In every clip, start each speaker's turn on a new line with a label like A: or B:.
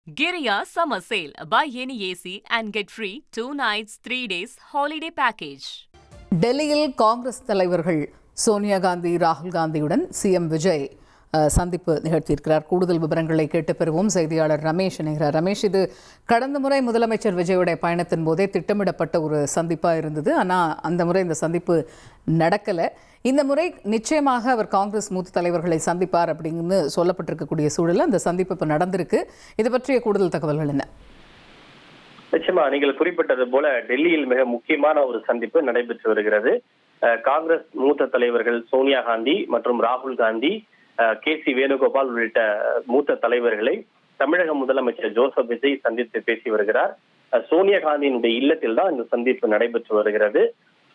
A: Giriya Summer Sale. Buy any AC and get free 2 nights, 3 days holiday package.
B: டெல்லியில் காங்கிரஸ் தலைவர்கள் சோனியா காந்தி, ராகுல் காந்தியுடன் CM Vijay சந்திப்பு நிகழ்த்தியிருக்கிறார். கூடுதல் விவரங்களை கேட்டு பெறுவோம். செய்தியாளர் ரமேஷ் இணைகிறார். ரமேஷ், இது கடந்த முறை முதலமைச்சர் விஜயோட பயணத்தின் போதே திட்டமிடப்பட்ட ஒரு சந்திப்பாக இருந்தது. ஆனால் அந்த முறை இந்த சந்திப்பு நடக்கலை. இந்த முறை நிச்சயமாக அவர் காங்கிரஸ் மூத்த தலைவர்களை சந்திப்பார் அப்படின்னு சொல்லப்பட்டிருக்கக்கூடிய சூழலில் அந்த சந்திப்பு இப்போ நடந்திருக்கு. இது பற்றிய கூடுதல் தகவல்கள் என்ன?
C: நிச்சயமா நீங்கள் குறிப்பிட்டது போல டெல்லியில் மிக முக்கியமான ஒரு சந்திப்பு நடைபெற்று வருகிறது. காங்கிரஸ் மூத்த தலைவர்கள் சோனியா காந்தி மற்றும் ராகுல் காந்தி, கே.சி. வேணுகோபால் உள்ளிட்ட மூத்த தலைவர்களை தமிழக முதலமைச்சர் ஜோசப் விஜய் சந்தித்து பேசி வருகிறார். சோனியா காந்தியினுடைய இல்லத்தில் தான் இந்த சந்திப்பு நடைபெற்று வருகிறது.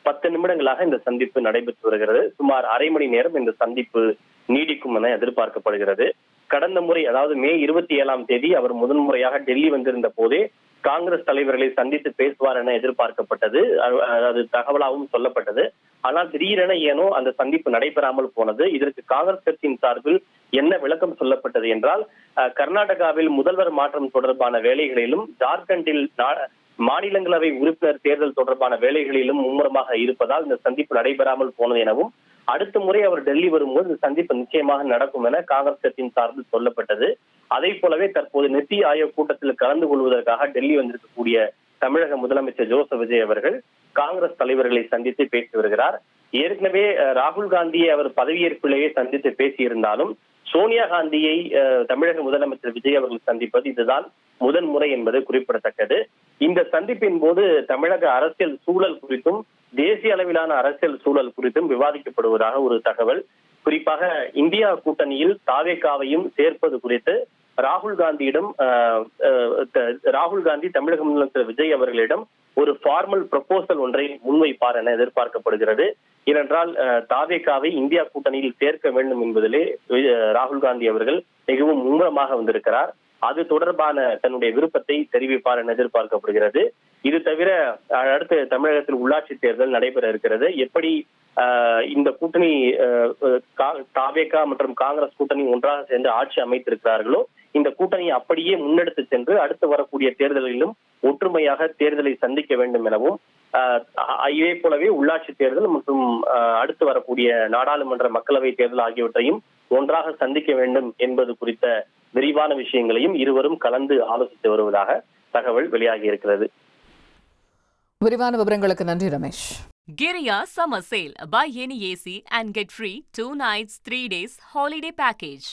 C: 10 நிமிடங்களாக இந்த சந்திப்பு நடைபெற்று வருகிறது. சுமார் அரை மணி நேரம் இந்த சந்திப்பு நீடிக்கும் என எதிர்பார்க்கப்படுகிறது. கடந்த முறை, அதாவது மே 27ஆம் தேதி அவர் முதன்முறையாக டெல்லி வந்திருந்த போதே காங்கிரஸ் தலைவர்களை சந்தித்து பேசுவார் என எதிர்பார்க்கப்பட்டது. அது தகவலாகவும் சொல்லப்பட்டது. ஆனால் திடீரென ஏனோ அந்த சந்திப்பு நடைபெறாமல் போனது. இதற்கு காங்கிரஸ் கட்சியின் சார்பில் என்ன விளக்கம் சொல்லப்பட்டது என்றால், கர்நாடகாவில் முதல்வர் மாற்றம் தொடர்பான வேலைகளிலும், ஜார்க்கண்டில் மாநிலங்களவை உறுப்பினர் தேர்தல் தொடர்பான வேலைகளிலும் மும்முரமாக இருப்பதால் இந்த சந்திப்பு நடைபெறாமல் போனது எனவும், அடுத்த முறை அவர் டெல்லி வரும்போது இந்த சந்திப்பு நிச்சயமாக நடக்கும் என காங்கிரஸ் கட்சியின் சார்பில் சொல்லப்பட்டது. அதே போலவே தற்போது நித்தி ஆயோக் கூட்டத்தில் கலந்து கொள்வதற்காக டெல்லி வந்திருக்கக்கூடிய தமிழக முதலமைச்சர் ஜோசப் விஜய் அவர்கள் காங்கிரஸ் தலைவர்களை சந்தித்து பேசி வருகிறார். ஏற்கனவே ராகுல் காந்தியை அவர் பதவியேற்பிலேயே சந்தித்து பேசியிருந்தாலும், சோனியா காந்தியை தமிழக முதலமைச்சர் விஜய் அவர்கள் சந்திப்பது இதுதான் முதன் முறை என்பது குறிப்பிடத்தக்கது. இந்த சந்திப்பின் போது தமிழக அரசியல் சூழல் குறித்தும், தேசிய அளவிலான அரசியல் சூழல் குறித்தும் விவாதிக்கப்படுவதாக ஒரு தகவல். குறிப்பாக இந்தியா கூட்டணியில் தாவேகாவையும் சேர்ப்பது குறித்து ராகுல் காந்தி தமிழக முதலமைச்சர் விஜய் அவர்களிடம் ஒரு ஃபார்மல் ப்ரொபோசல் ஒன்றை முன்வைப்பார் என எதிர்பார்க்கப்படுகிறது. ஏனென்றால் தாவேகாவை இந்தியா கூட்டணியில் சேர்க்க வேண்டும் என்பதிலே ராகுல் காந்தி அவர்கள் மிகவும் மும்முரமாக வந்திருக்கிறார். அது தொடர்பான தன்னுடைய விருப்பத்தை தெரிவிப்பார் என எதிர்பார்க்கப்படுகிறது. இது தவிர அடுத்து தமிழகத்தில் உள்ளாட்சி தேர்தல் நடைபெற இருக்கிறது. எப்படி இந்த கூட்டணி தாவேகா மற்றும் காங்கிரஸ் கூட்டணி ஒன்றாக சேர்ந்து ஆட்சி அமைத்திருக்கிறார்களோ, இந்த கூட்டணியை அப்படியே முன்னெடுத்து சென்று அடுத்து வரக்கூடிய தேர்தலிலும் ஒற்றுமையாக தேர்தலை சந்திக்க வேண்டும் எனவும், இதே போலவே உள்ளாட்சி தேர்தல் மற்றும் அடுத்து வரக்கூடிய நாடாளுமன்ற மக்களவை தேர்தல் ஆகியவற்றையும் ஒன்றாக சந்திக்க வேண்டும் என்பது குறித்த விரிவான விஷயங்களையும் இருவரும் கலந்து ஆலோசித்து வருவதாக தகவல் வெளியாகி இருக்கிறது.
B: விரிவான விவரங்களுக்கு நன்றி Ramesh.
A: Giriya Summer Sale. Buy any AC and get free 2 nights, 3 days holiday package.